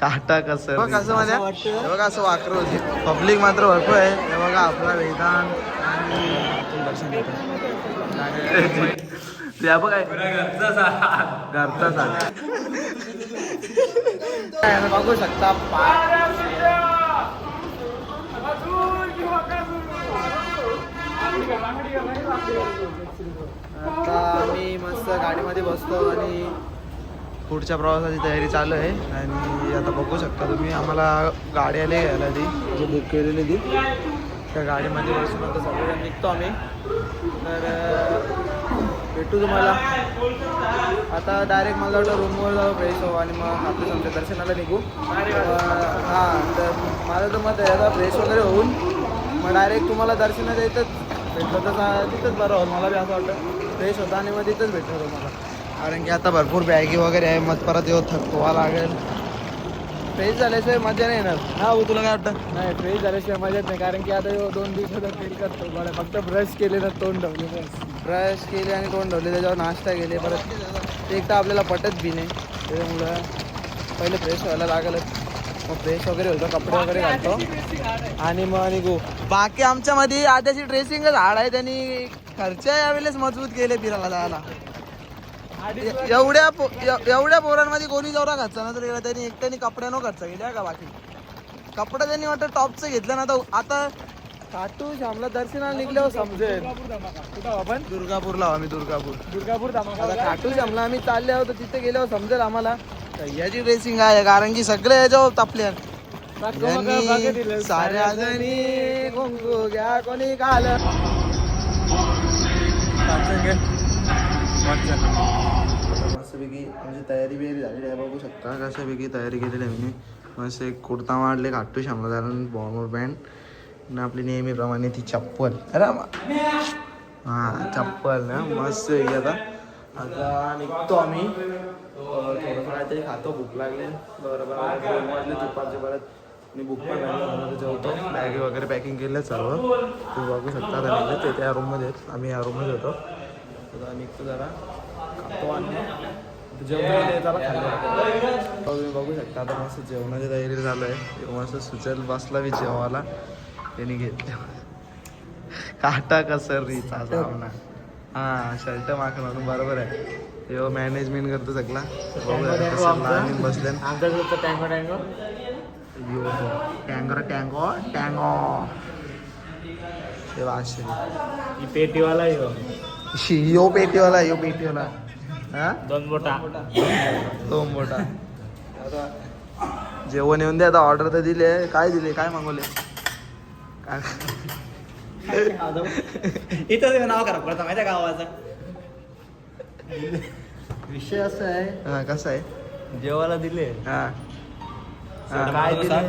काटा कसं बघ कसं माझ्या बघा असं वाकर होते पब्लिक मात्र भरपूर आहे हे बघा आपला वेदांत या बघ घरचा बघू शकता आता आम्ही मस्त गाडीमध्ये बसतो आणि पुढच्या प्रवासाची तयारी चालू आहे आणि आता बघू शकता तुम्ही आम्हाला गाडी आली घ्यायला ती जी बुक केलेली ती त्या गाडीमध्ये बसून आता सगळं निघतो आम्ही तर भेटू तुम्हाला आता डायरेक्ट मला वाटतं रूमवर जाऊ फ्रेश हो आणि मग आपल्या तुमच्या दर्शनाला निघू हां तर माझं तर मत आहे आता फ्रेश वगैरे होऊन मग डायरेक्ट तुम्हाला दर्शनात येतच भेटलं तर तिथंच बरं होईल मला बी असं वाटतं फ्रेश होता आणि मग तिथंच भेटलं तुम्हाला कारण की आता भरपूर बॅगी वगैरे आहे मग परत येऊ थकवा लागेल फ्रेश झाल्याशिवाय मजा नाही येणार हा हो तुला काय वाटतं नाही फ्रेश झाल्याशिवाय मजाच नाही कारण की आता 2 दिवसात फील करतो बरं फक्त ब्रश केले तर तोंड धवले ब्रश केले आणि तोंड धवले त्याच्यावर नाश्ता केले परत ते एक तर आपल्याला पटत बी नाही त्याच्यामुळं पहिले फ्रेश व्हायला लागेलच मग फ्रेश वगैरे होतो कपडे वगैरे घालतो आणि मग निघू बाकी आमच्यामध्ये आताची ड्रेसिंगच झाड आहे त्यांनी खर्च यावेळेस मजबूत केले फिरायला जायला एवढ्या पोरांमध्ये कोणी जवळ खर्चा नंतर गेला त्यांनी एकट्याने कपड्यानं खर्च केले का बाकी कपडे त्यांनी वाटतं टॉपचं घेतलं ना तर आता काटू श्यामला दर्शनाला निघल्यावर समजेल आपण दुर्गापूरला आम्ही दुर्गापूर आता काटू श्यामला आम्ही चालले आहोत तिथे गेल्यावर समजेल आम्हाला याची ड्रेसिंग आहे कारण की सगळे याच्यावर तापले साऱ्या जणी कुंकू घ्या कोणी काल मस्तपैकी म्हणजे तयारी बियारी झालेली आहे बघू शकता कशापैकी तयारी केलेली आहे मी मस्त एक कुर्ता मारले काटू शामला झाला बॉर्मर पॅन्ट आणि आपली नेहमीप्रमाणे ती चप्पल अरे हां चप्पल ना मस्त आहे आता निघतो आम्ही थोडंसं काहीतरी खातो भूक लागले बरोबर वाजले दुपारचे परत मी बुक पण नाही जेवतो बॅगी वगैरे पॅकिंग केलं सर्व तुम्ही बघू शकता आता निघले ते त्या रूममध्ये आम्ही या रूममध्ये होतो आता निघतो जरा खातो आणि जेवण त्याला खाल्लं तुम्ही बघू शकता आता मस्त जेवणाची तयारी झालं आहे मस्त सुचल बसला मी जेवायला त्यांनी घेतलं काटा कसरीचा सामना हां शर्ट माखण म्हणून बरोबर आहे तेव्हा मॅनेजमेंट करतो सगळा बघू बसल्या टँगो तेव्हा पेटीवाला यो पेटीवाला हा दोन बोटा आता जेवण येऊन दे आता ऑर्डर तर दिले काय दिले काय मागवले काय इथं नाव करा पडतं माहिती गावाचा विषय असा आहे हा कसं आहे जेवायला दिले हा काय दिले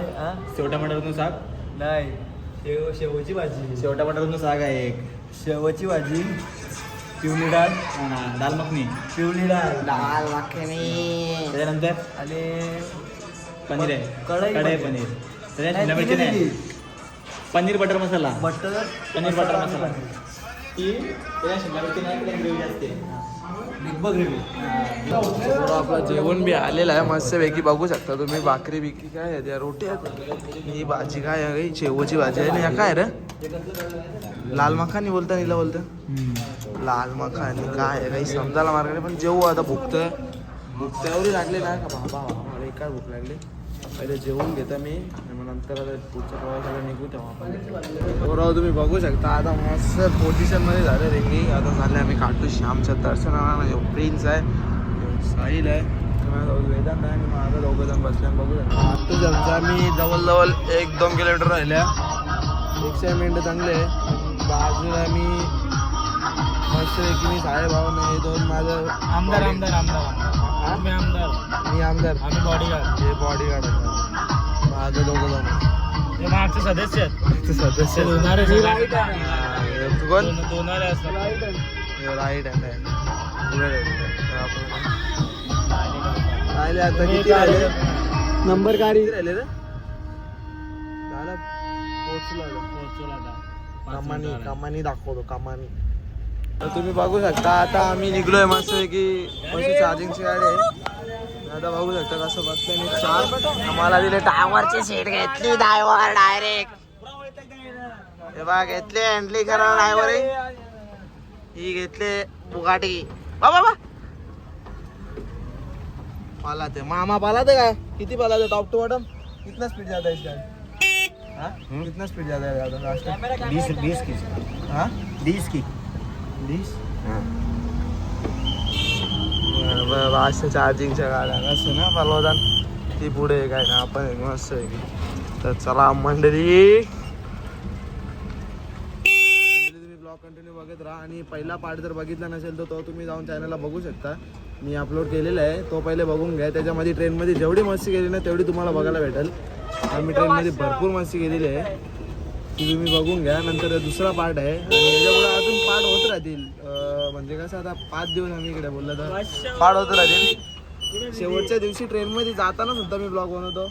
शेवटा मटारतून साग नाही शेवची भाजी शेवटा मटारतून साग आहे एक शेवची भाजी पिवळी डाळ दाल मखनी पिवळी दाल मखनी त्याच्यानंतर आणि पनीर आहे कढई पनीर त्याच्यात मिरची नाही पनीर बटर मसाला पनीर बटर मसाला ती त्याच्या शिमला मिरची नाही ग्रेव्ही असते बिग ग्रेव्ही आपलं जेवण बी आलेलं आहे मस्तपैकी बघू शकता तुम्ही भाकरी बिकरी काय आहे त्या रोटी आहेत ही भाजी काय आहे शेवची भाजी आहे आणि काय रे लाल मखानी बोलता नीला बोलतं लाल मखानी काय आहे काही समजायला मार्ग पण जेवू आता भूक एवढी लागली ना का बाबा मला काय भूक लागली पहिले जेवून घेता मी मग नंतर आता पुढच्या प्रवासाला निघू तेव्हा आपण बरोबर तुम्ही बघू शकता आता मस्त पोझिशनमध्ये झालं रेंगी आता झाले आम्ही काटू श्यामच्या दर्शनाला जो प्रिन्स आहे साहिल आहे वेदांत आहे आणि माझं दोघं जण बसले बघू शकता काटू श्यामचा मी जवळजवळ 1-2 किलोमीटर राहिल्या 100 मिनिटं चांगले बाजूला मी मस्त की मी साहेब भाऊ नाही दोन माझं आमदार मी आमदार आम्ही बॉडीगार्ड हे बॉडीगार्ड आहे माझं दोघं जण हे मागचे सदस्य आहेत सदस्य दोनारे कोण दोनारे असतात राईट आहे राहिले आता किती राहिले नंबर गाडी राहिले रे झालं पोचला कमानी दाखवतो कमानी तर तुम्ही बघू शकता आता आम्ही निघलोय मस्त की चार्जिंगची गाडी आहे आता बघू शकता कसं बसलं मी छान. आम्हाला दिले टावरची सीट घेतली ड्रायव्हर डायरेक्ट. हे बघा घेतले हँडली करा ड्रायव्हर ही घेतले बुगाटी बाबा पालाते मामा पालाते काय किती पालाते टॉप टू बॉटम कितना स्पीड जाता है इसका कितना स्पीड जाता है 20 की हाँ 20 की 20 अशा चार्जिंगच्या गाड्या असं ना परवादान ती पुढे काय ना आपण एक मस्त आहे की. तर चला मंडळी तुम्ही ब्लॉग कंटिन्यू बघत राहा आणि पहिला पार्ट जर बघितला नसेल तर तो तुम्ही जाऊन चॅनलला बघू शकता. मी अपलोड केलेला आहे तो पहिले बघून घ्या. त्याच्यामध्ये ट्रेनमध्ये जेवढी मस्ती केली ना तेवढी तुम्हाला बघायला भेटेल. आम्ही ट्रेनमध्ये भरपूर मस्ती केलेली आहे ती तुम्ही बघून घ्या. नंतर दुसरा पार्ट आहे आणि याच्यामुळे अजून पार्ट होत राहतील. म्हणजे कसं आता 5 दिवस आम्ही इकडे बोललं तर पार्ट होत राहतील. शेवटच्या दिवशी ट्रेनमध्ये जाताना सुद्धा मी ब्लॉग बनवतो.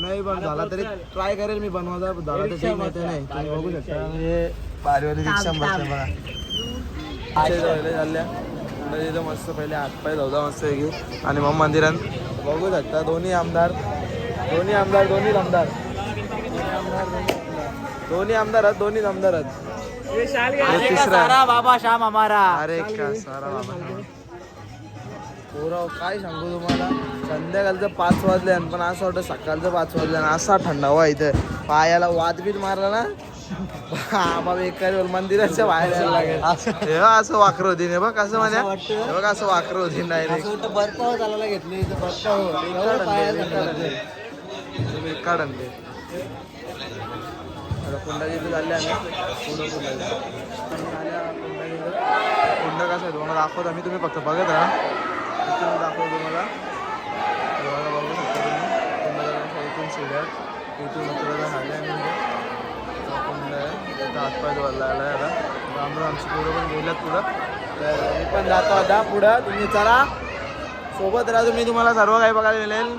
नाही पण झाला तरी ट्राय करेल मी बनवायचा. झाला तर ठीक नाही तर नाही. तुम्ही बघू शकता म्हणजे बारीवाली रिक्षा बसते बघा चालल्या इथं मस्त पहिले हातपाय धवता मस्त आहे आणि मग मंदिरात बघू शकता दोन्ही आमदार दोन्ही आमदार तिसरा बाबा श्याम हमारा. अरे का सारा बाबा पोरा काय सांगू तुम्हाला. संध्याकाळचं 5 वाजले पण असं वाटतं सकाळचं 5 वाजले आणि असा थंडावा इथं पायाला वादबीत मारला ना बाबा एका मंदिराच्या बाहेर यायला लागेल. असं वाकरं होती हे बघ असं म्हणा हे बघ असं वाकरं होती डायरेक्ट बर्फ चालायला घेतली काढते कुंडाची इथं झाले आम्ही कुंड कसं आहे तुम्हाला दाखवतो आम्ही. तुम्ही फक्त बघत राहा इथून दाखवतो तुम्हाला. बघू शकता तुम्ही इथून शिड्या इथून उतरायला झाले आणि कुंड आहे तिथं हातपाय धुवायला आला आहे आता. त्यामुळे आमची पोरं पण गेल्यात पुढं तर मी पण जातो आता पुढं. तुम्ही चला सोबत राहा तुम्ही तुम्हाला सर्व काही बघायला मिळेल.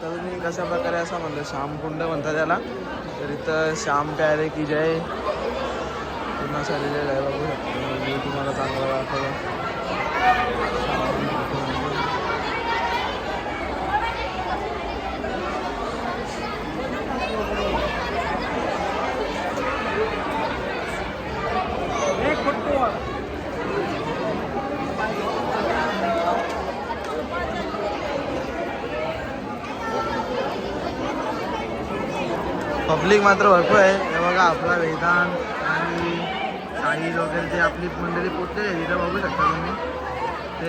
तुम्ही कशा प्रकारे असं म्हणलं श्यामकुंड म्हणतात त्याला. तर इथं श्याम प्यारे की जय पुन्हा चाललेलं आहे बघू शकतो तुम्हाला चांगलं दाखवलं. पब्लिक मात्र भरपूर आहे. हे बघा आपला वेदांत आणि साहिल वगैरे ते आपली मंडळी पोचलेली आहे तिथं बघू शकता तुम्ही ते.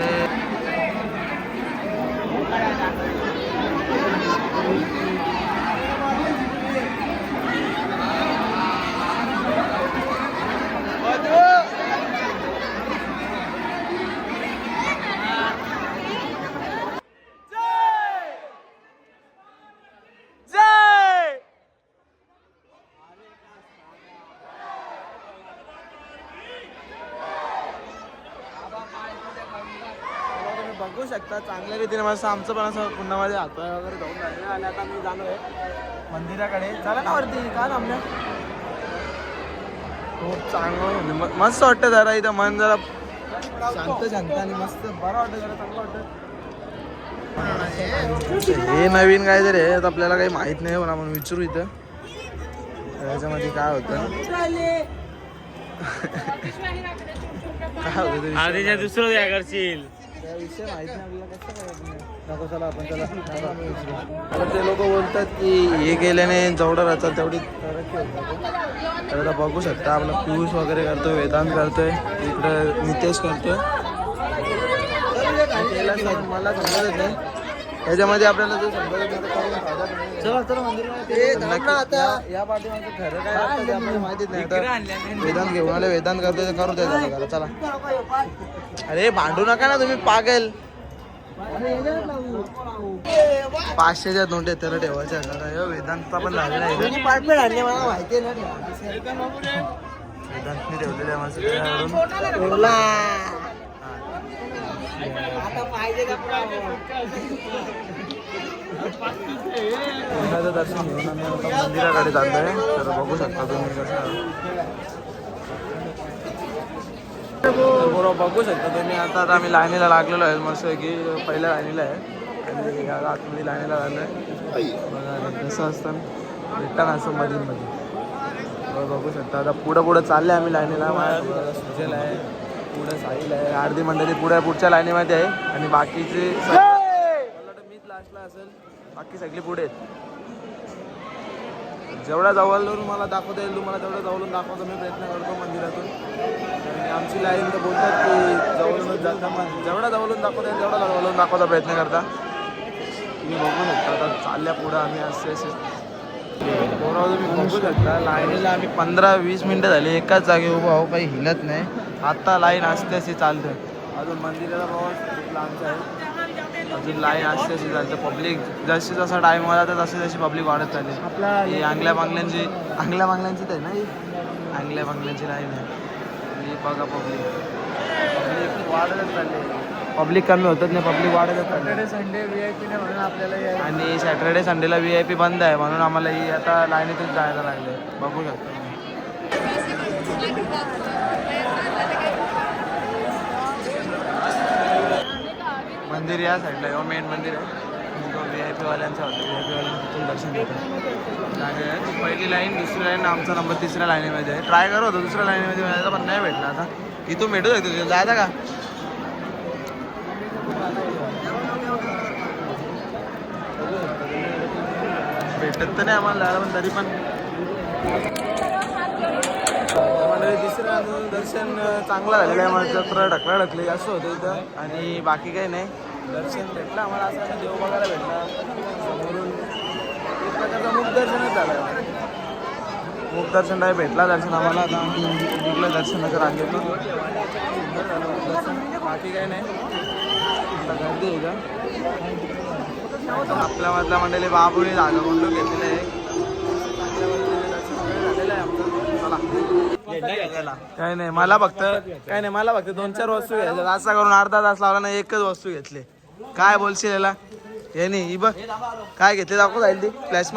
बघू शकता चांगल्या रीतीने मस्त आमचं पण असं कुंडामध्ये हातपाय वगैरे धुवून झाले आणि आता मी जाणार आहे मंदिराकडे. चला ना वरती का थांबल्या. खूप चांगलं म्हणजे मस्त वाटतं जरा इथं मन जरा शांत आणि मस्त बरं वाटतं जरा चांगलं वाटतं. हे नवीन काय तरी आहे आपल्याला काही माहित नाही पण आपण विचारू इथं त्याच्यामध्ये काय होतं काय होतं दुसरं द्या करशील विषय माहित नाही आपल्याला. कसं काय नको चला आपण त्याला ते लोक बोलतात की हे केल्याने जेवढं राहतात तेवढी तरक्की होते. तर आता बघू शकता आपला पियुष वगैरे करतोय वेदांत करतोय इकडं नितेश करतोय. मला समजत येत नाही त्याच्यामध्ये आपल्याला जो समजत या पाठीमागचं खरं काय असतं ते आपल्याला माहितीच नाही. वेदांत घेऊन आले वेदांत करतोय ते करू द्या चला. अरे भांडू नका ना तुम्ही पागल. 500च्या नोट आहे त्याला ठेवायच्या वेदांतचा पण झालेला आहे. वेदांतने ठेवलेले माझं मंदिराचं दर्शन घेऊन आम्ही आता मंदिराकडे चाललोय. तर बघू शकता तुम्ही कसं बरोबर बघू शकता तुम्ही. आता आम्ही लाईनीला लागलेलो आहे मस्त की पहिल्या लाईनीला आहे आणि आतमध्ये लाईनीला लागलो आहे. बघा कसं असतं भेटता ना असं मध्ये बघू शकता. आता पुढं चालले आम्ही लाईनीला. माझ्या सुजल आहे, पुढं साहिल आहे, अर्धी मंडळी पुढच्या लाईनीमध्ये आहे आणि बाकीचे मीच लास्टला असेल, बाकी सगळी पुढे आहेत. जेवढ्या जवळून मला दाखवता येईल तुम्हाला तेवढं जवळून दाखवतो मी प्रयत्न करतो मंदिरातून. आणि आमची लाईन तर बोलतात की जवळूनच जाता मग जेवढा जवळून दाखवता येईल तेवढा जवळून दाखवता प्रयत्न करता. तुम्ही बघू शकता आता चालल्या पुढं आम्ही असे बरोबर तुम्ही बघू शकता. लाईनीला आम्ही 15-20 मिनटं झाली एकाच जागी उभं आहो, काही हिलत नाही. आता लाईन असते अशी चालते. अजून मंदिराचा प्रवास खूप लांबचा आहे. अजून लाईन असते अशी चालते. पब्लिक जशी जसा टाईम वाढला तर तशी तशी पब्लिक वाढत चालली. ही आंगल्या बांगल्यांची तर आहे ना, ही आंगल्या बांगल्यांची लाईन आहे. ही बघा पब्लिक वाढतच चालली. पब्लिक कमी होतच नाही, पब्लिक वाढतच चालली. सॅटर्डे संडे VIP नाही म्हणून आपल्याला आणि सॅटर्डे संडेला VIP बंद आहे म्हणून आम्हाला ही आता लाईनीतच जायला लागले. बघू शकता मंदिर या साईडला आहे. मेन मंदिर आहे. VIP वाल्यांचं होतं. VIP वाल्यांचं दर्शन घेतो. पहिली लाईन, दुसरी लाईन, आमचा नंबर तिसऱ्या लाईनीमध्ये आहे. ट्राय करत होतो दुसऱ्या लाईनीमध्ये जायचा पण नाही भेटला. आता इथून भेटू शकतो जायचा का? भेटत तर नाही आम्हाला जायला पण तरी पण तिसरं दर्शन चांगलं झालेलं आहे. मला जत्रा ढकली असं होतं इथं आणि बाकी काही नाही. दर्शन भेटलं आम्हाला असं देव बघायला भेटला समोरून. एक प्रकारचा मुखदर्शनच झालं. मुखदर्शन नाही भेटला दर्शन आम्हाला. आता आम्ही निघलं दर्शनाचं रांगेतून. बाकी काही नाही. आता गर्दी आहे का आपल्या मधल्या मंडळी बाबुनी जागा कोंडून घेतलेलं आहे. काय नाही मला फक्त 2-4 वस्तू घ्यायच्या. असा करून अर्धा तास लावला ना एकच वस्तू घेतली. काय बोलशील याला? हे नाही ही बघ काय घेतले दाखव जाईल ती. फ्लॅश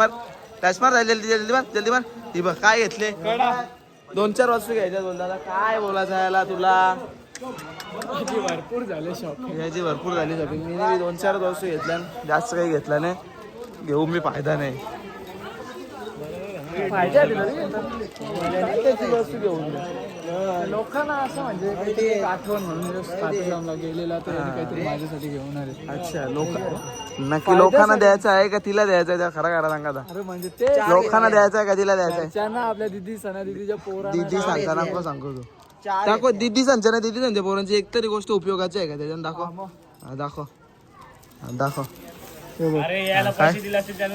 मार जाईल जल्दी मार. ही बघ काय घेतले. 2-4 वस्तू घ्यायच्या बोलता. काय बोलायचं याला तुला? भरपूर झाले शॉपिंग. मी 2-4 वस्तू घेतल्या, जास्त काही घेतला नाही. घेऊन मी फायदा नाही. वस्तू घेऊन लोकांना असं म्हणजे आठवण म्हणून गेलेला तर काहीतरी माझ्यासाठी घेऊन आले. अच्छा नक्की लोकांना द्यायचं आहे का तिला द्यायचं आहे? खरा सांगा. अरे म्हणजे ते लोकांना द्यायचं आहे का तिला द्यायचं आहे? आपल्या दीदीच्या पोरा दीदी सांगता नको सांगू तू दाखव. दीदी सांगच्या पोरांची एकतरी गोष्ट उपयोगाची आहे का त्याच्यानं? दाखव.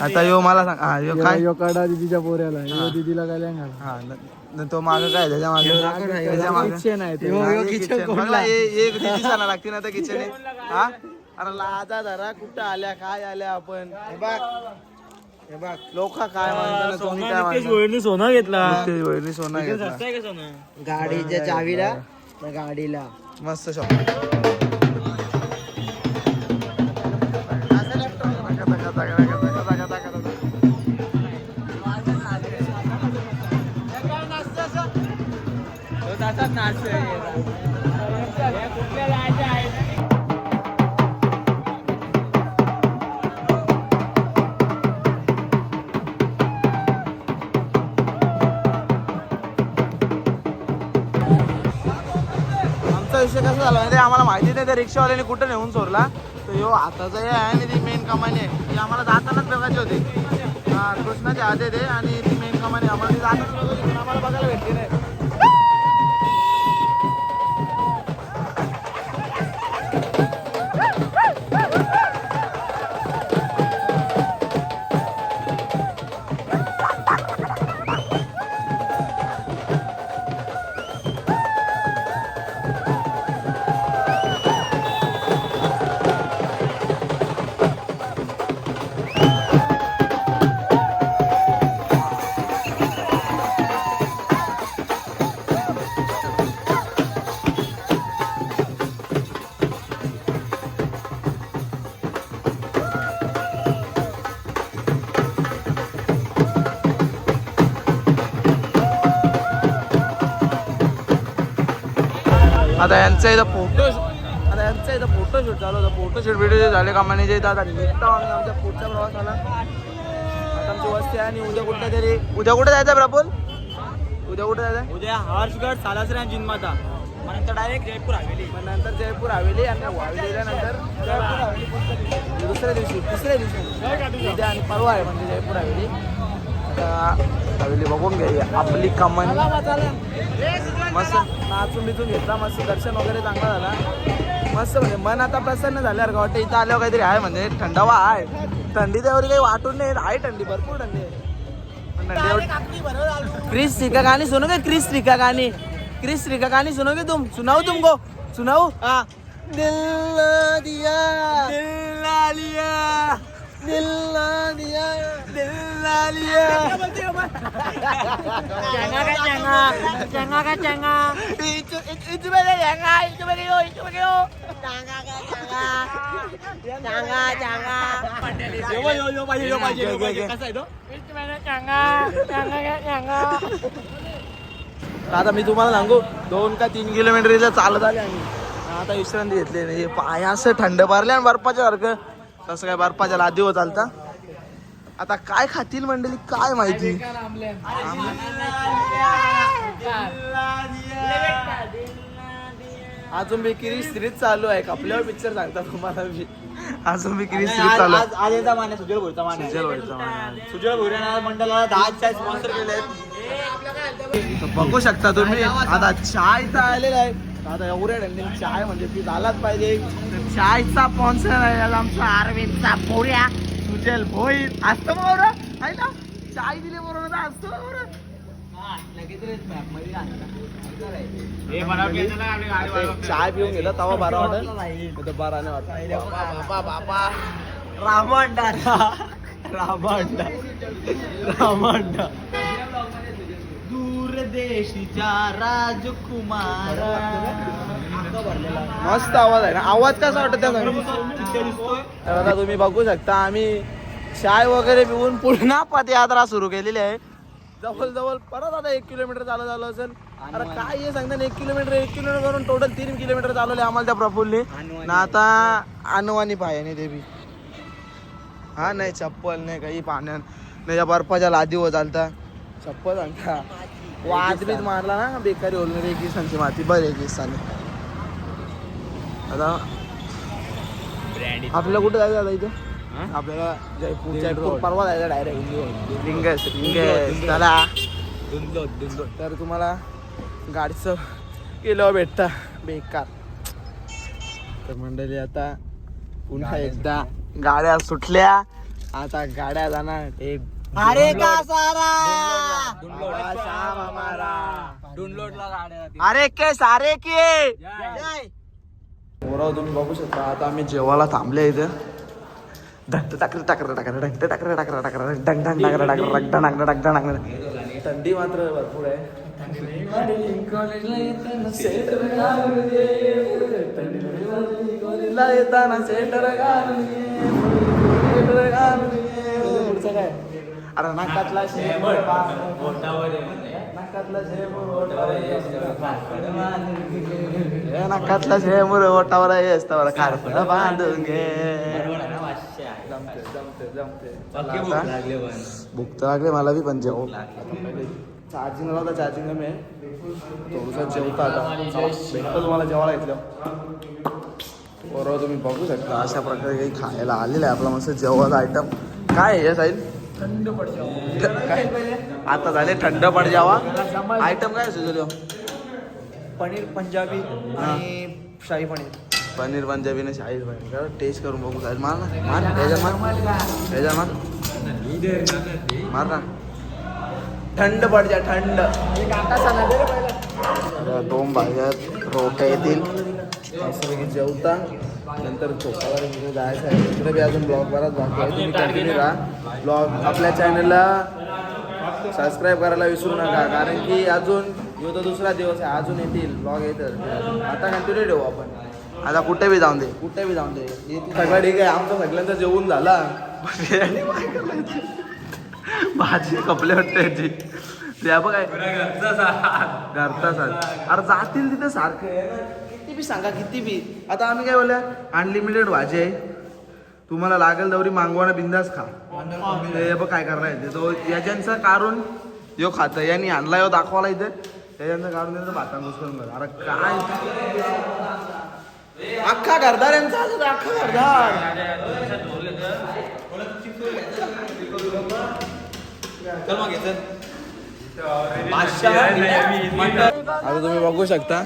आता यो मला सांग. यो काय कडा दीदीच्या पोऱ्याला दीदीला काय तो माग काय त्याच्या मागे किचन आहे. एक दीदी सांगा लागते ना त्या किचन. हा अरे लाजा धरा कुठं आल्या काय आल्या आपण. हे बघ लोक काय म्हणतात. सोनं घेतला गाडीच्या चावीला गाडीला मस्त शॉपिंग. विषय कसा झाला म्हणजे आम्हाला माहिती नाही. त्या रिक्षावाल्याने कुठं नेऊन सोडला. तर ह्यो हाताचा हे आहे आणि ती मेन कमानी आहे. ती आम्हाला जातानाच बघायची होती. कृष्णाच्या हात आहे ते आणि ती मेन कमानी आम्हाला ती जातानाच बघायची पण आम्हाला बघायला भेटली नाही. आता यांचं इथं फोटोशूट चालू होतं. फोटोशूट व्हिडिओ झाले कामाने जे आता निघता आम्ही आमच्या पुढच्या प्रवासाला. आता आमची वस्ती आहे आणि उद्या कुठे जायचं प्रफुल? उद्या कुठे जायचं? उद्या हर्षगड सालासर आणि जिनमाता मग नंतर डायरेक्ट जयपूर हवेली. मग नंतर जयपूर हवेली आणि हवेलीनंतर जयपूर हवेली तिसऱ्या दिवशी उद्या आणि परवा आहे म्हणजे जयपूर हवेली. आता हवेली बघून घ्या आपली कमान. मस्त नाचून बिचून घेतला, मस्त दर्शन वगैरे चांगला झाला. मस्त म्हणजे मन आता प्रसन्न झाल्यावर का वाटतं. इथं आल्यावर काहीतरी आहे म्हणजे थंडावा आहे. थंडी त्यावर काही वाटून नाही आहे, थंडी भरपूर थंडी आहे. क्रिस थ्री का गाणी सुनोगे? क्रिस थ्री का गाणी सुनोगे तुम? सुनाओ तुमको, सुनाओ. हाँ. दिल ना दिया, दिल ना लिया, दिल ना दिया, दिल ना लिया. आता मी तुम्हाला सांगू 2 का 3 किलोमीटर इथं चालत आले आम्ही. आता विश्रांती घेतली नाही. पाय असं थंड भरले आणि बर्फाच्या सारखं. तसं काय बर्फाच्या लादीवर चालता. आता काय खातील मंडळी काय माहिती. अजून बी किरीश सिरीज चालू आहे. आपल्यावर पिक्चर सांगता तुम्हाला मी. अजून बी किरीश सिरीज चालू आहे. आज याचा मान आहे सुजल भोईरचा मान आहे. सुजल भोईर मंडळाला 10 चाय स्पॉन्सर केले आहेत. बघू शकता तुम्ही. आता चाय तर आलेला आहे. आता एवढ्या थंडीत चाय म्हणजे ती झालाच पाहिजे. चायचा स्पॉन्सर आहे आज आमचा अरविंदचा पोऱ्या सुजल भोईर. असतं बरोबर आहे ना. चाय दिली बरोबर असतं बरोबर. चाय पिऊन गेला तवा बारा वाटत. बारा नाही वाटत. बाबा रामांडा दूरदेशीच्या राजकुमार. मस्त आवाज आहे ना. आवाज कसा वाटत त्या तर आता तुम्ही बघू शकता आम्ही चाय वगैरे पिऊन पुन्हा पदयात्रा सुरू केलेली आहे. जवळ परत आता 1 किलोमीटर झालं असेल. अरे काय हे सांगता 1 किलोमीटर करून टोटल 3 किलोमीटर चालवले आम्हाला त्या प्रफुल्लने ना. आता अनवानी पायाने ते बी हा नाही चप्पल नाही काही पाण्यात नाही. त्या बर्फाच्या लादीवर चालता चप्पल सांगता. वाजबीत मारला ना बेकारी होईल. रेगिस्तानची माती बरं रेगिस्तान. आता आपल्याला कुठं जायचं आता इथं? आपल्याला जयपूर परवा जायचं डायरेक्ट लिंगस चला. तर तुम्हाला गाडीचं केलं भेटता बेकार. तर मंडळी आता पुन्हा एकदा गाड्या सुटल्या. आता गाड्या जाणार एक अरे का सारा शाम हमारा डाउनलोडला गाड्या. अरे के सारे के तुम्ही बघू शकता. आता आम्ही जेवायला थांबले इथे. थंडी मात्र भरपूर आहे. काय अरे नाकातला नाकातला शेमूर ओटावर असतावर खारपड बांधून घे. भूक तर लागले मला बी पण जेव. चार्जिंग लावता चार्जिंग कमी आहे. थोडंसं जेवता आता भेटतं तुम्हाला जेवायला घेतलं बरोबर. तुम्ही बघू शकता अशा प्रकारे काही खायला आलेलं आहे आपला मस्त जेवायचा आयटम. काय आहे साईल? थंड पड जावा. काय आता झाले थंड पड जावा. आयटम काय सुचलो? पनीर पंजाबी आणि शाही पनीर. पनीर पंजाबी आणि शाही पनीर. टेस्ट करून बघू साईल. मार ना मार त्याच्या मार ना. थंड पड जा थंड. 2 भाज्यात रोट्या येतील. मस्तपैकी जेवता नंतर झोपायला तिकडे जायचं आहे. तिकडे बी अजून ब्लॉग बराच बाकी आहे. तुम्ही कंटिन्यू राहा. ब्लॉग आपल्या चॅनलला सबस्क्राईब करायला विसरू नका. कारण की अजून यो तो दुसरा दिवस आहे. अजून येतील ब्लॉग येतं. आता कंटिन्यू ठेवू आपण. आता कुठे बी जाऊन दे सगळं ठीक आहे. आमचं सगळ्यांचं जेवून झाला. भाजी कपले वाटते त्या बघ काय घरचा साथ. अरे जातील तिथे सारखं किती बी सांगा किती बी. आता आम्ही काय बोलल्या अनलिमिटेड भाजी आहे, तुम्हाला लागेल तेवढी मागवाना बिंदास खा. ते बघ काय करणार आहे तो याच्यांचं काढून यो खातं यांनी आणला यो दाखवायला इथे त्याच्यानंतर काढून त्यांचं भातान घुसकून कर. अरे काय अख्खा घरदार यांचा अख्खा घरदार. आता तुम्ही बघू शकता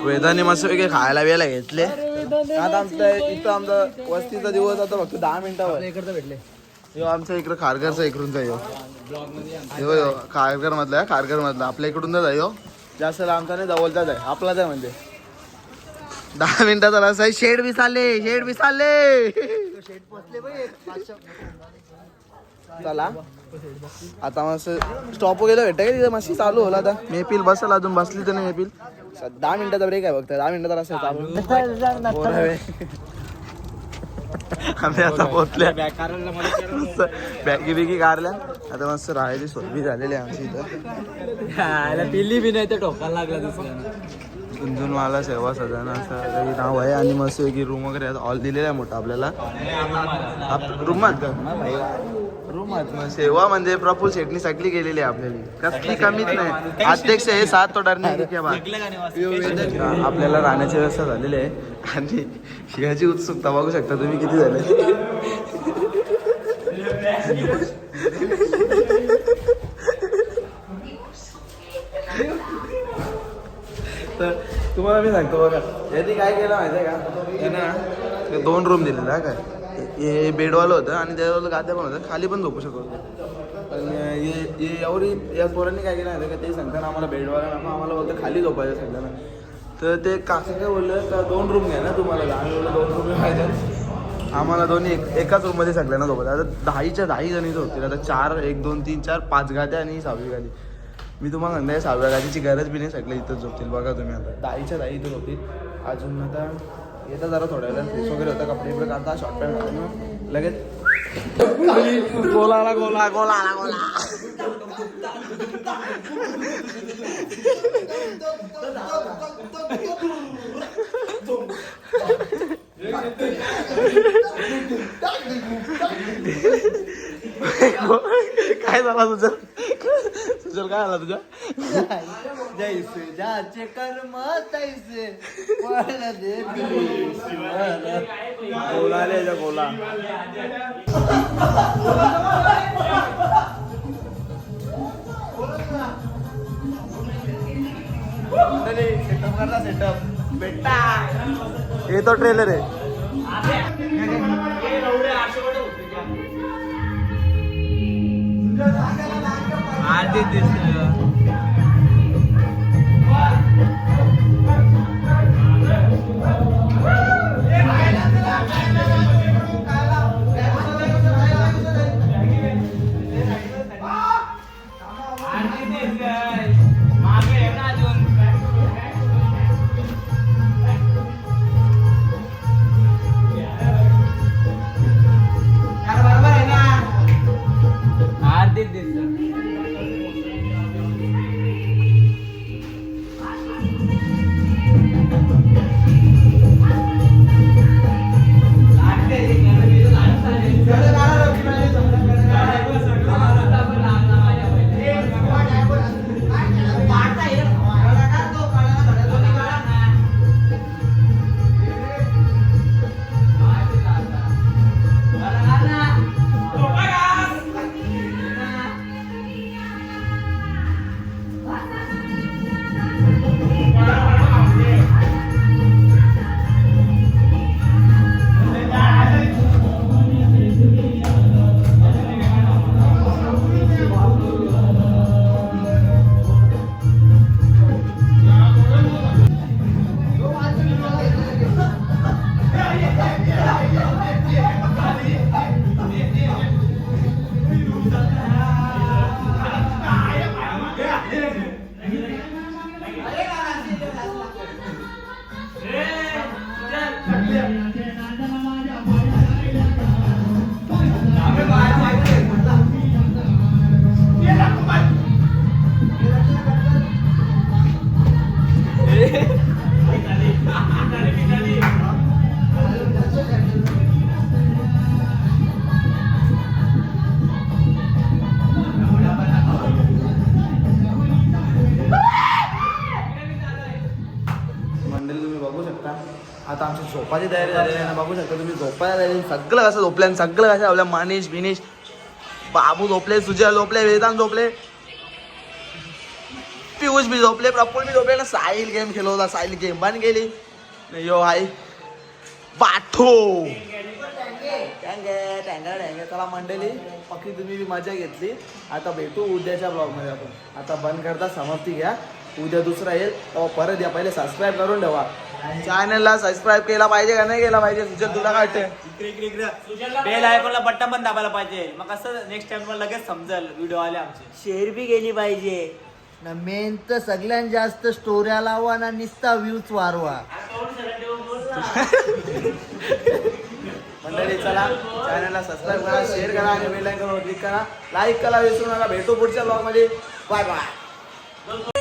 वेदाने मस्त वेगळे खायला वेळेला घेतले. आता आमचा वस्तीचा दिवस आता फक्त 10 मिनिटावर इकडचं भेटले. यो आमच्या इकडं खारघरचा इकडूनचा यो खारघर मधला आपल्या इकडून जायो जास्त लांबचा नाही जवळचाच आहे आपलाच आहे म्हणजे 10 मिनिटाचा रस्ता आहे. शेड विसारले चला आता मस्त स्टॉप वगैरे भेटत का तिथं मस्त चालू होला. आता मेपील बसल अजून बसली तर नाही मेपील. 10 मिनिटाचा ब्रेक आहे फक्त 10 मिनिटाचा रस्ता चालू. आम्ही आता पोहोचल्या बॅगी बिगी काढल्या. आता मस्त राहायची सोय बी झालेली आहे आमची इथं. पिल्ली बी नाही तर टोकाला लागला दुसऱ्यानं. गुंजूनवाला सेवा सदन असं काही नाव आहे आणि मस्त वेगळी रूम वगैरे हॉल दिलेला आहे मोठा आपल्याला. रूमात का रूमात सेवा म्हणजे प्रफुल शेटनी सगळी गेलेली आहे आपल्याला कसली कमीच नाही. अध्यक्ष हे 7 तो डरणे आपल्याला राहण्याची व्यवस्था झालेली आहे आणि शिकायची उत्सुकता बघू शकता तुम्ही किती झाले. तर तुम्हाला मी सांगतो बघा यांनी काय केलं माहिती आहे का त्यांना 2 रूम दिलेला काय हे बेडवालं होतं आणि त्याच्यावर गाद्या पण होतं खाली पण झोपू शकत होतं. पण एवढी या पोरांनी काय केलं माहिती का ते सांगताना आम्हाला बेडवाला नको आम्हाला बोलतं खाली झोपायचं सांगताना. तर ते काका काय बोललं का 2 रूम घ्या ना तुम्हाला. आम्ही बोललो 2 रूम पाहिजे आम्हाला दोन्ही एकाच रूममध्ये सगळ्यांना झोपत. आता 10 जणी झोपतील. आता 4 1 2 3 4 5 गाद्या आणि 6वी गादी. मी तुम्हाला म्हणताय 6व्या गादीची गरज बी नाही सगळे इथंच झोपतील. बघा तुम्ही आता 10 इथं झोपतील. अजून आता येतं जरा थोड्या वेळा फ्रेश वगैरे होतं कपडे इकडे काढता शॉर्ट पॅन्ट घालून लगेच गोला काय झाला तुझं सुजल काय झाला तुझ्या जैसे जाचे कर्म तैसे गोला आले गोला. सेटअप करता सेटअप बेटा हे तो ट्रेलर आहे. आधी दिसत शकता. आता आमची झोपाची तयारी झालेली आहे ना, बघू शकता तुम्ही. झोपायला झाली, सगळं कसं झोपल्या आणि सगळं कसं आपल्या मानिश बिनिश बाबू झोपले, सुजल झोपले, वेदांत झोपले, पियुष बी झोपले, प्रफुल बी झोपले ना. साहिल गेम खेळत होता, साहिल गेम बंद गेली. यो हाय बाठो टँगे टँगर टँगे. चला मंडळी, पक्की तुम्ही बी मजा घेतली. आता भेटू उद्याच्या ब्लॉगमध्ये आपण. आता बंद करता, समाप्ती घ्या. उद्या दुसरा येईल तेव्हा परत या. पहिले सबस्क्राईब करून ठेवा चॅनलला. सबस्क्राईब केला पाहिजे का नाही केला पाहिजे? सुजल तुला काय वाटतं? बेल आयकॉनला बटन पण दाबायला पाहिजे, मग कसं नेक्स्ट टाइम मला लगेच समजेल व्हिडिओ आले आमचे. शेअर बी केली पाहिजे ना. मेन तर सगळ्यात जास्त स्टोऱ्या लावा ना, निस्ता व्ह्यूज वाढवा. मंडळी चला, चॅनलला सबस्क्राईब करा, शेअर करा आणि बेल आयकॉनवर क्लिक करा. लाईक करा विसरू नका. भेटू पुढच्या ब्लॉगमध्ये. Bye bye.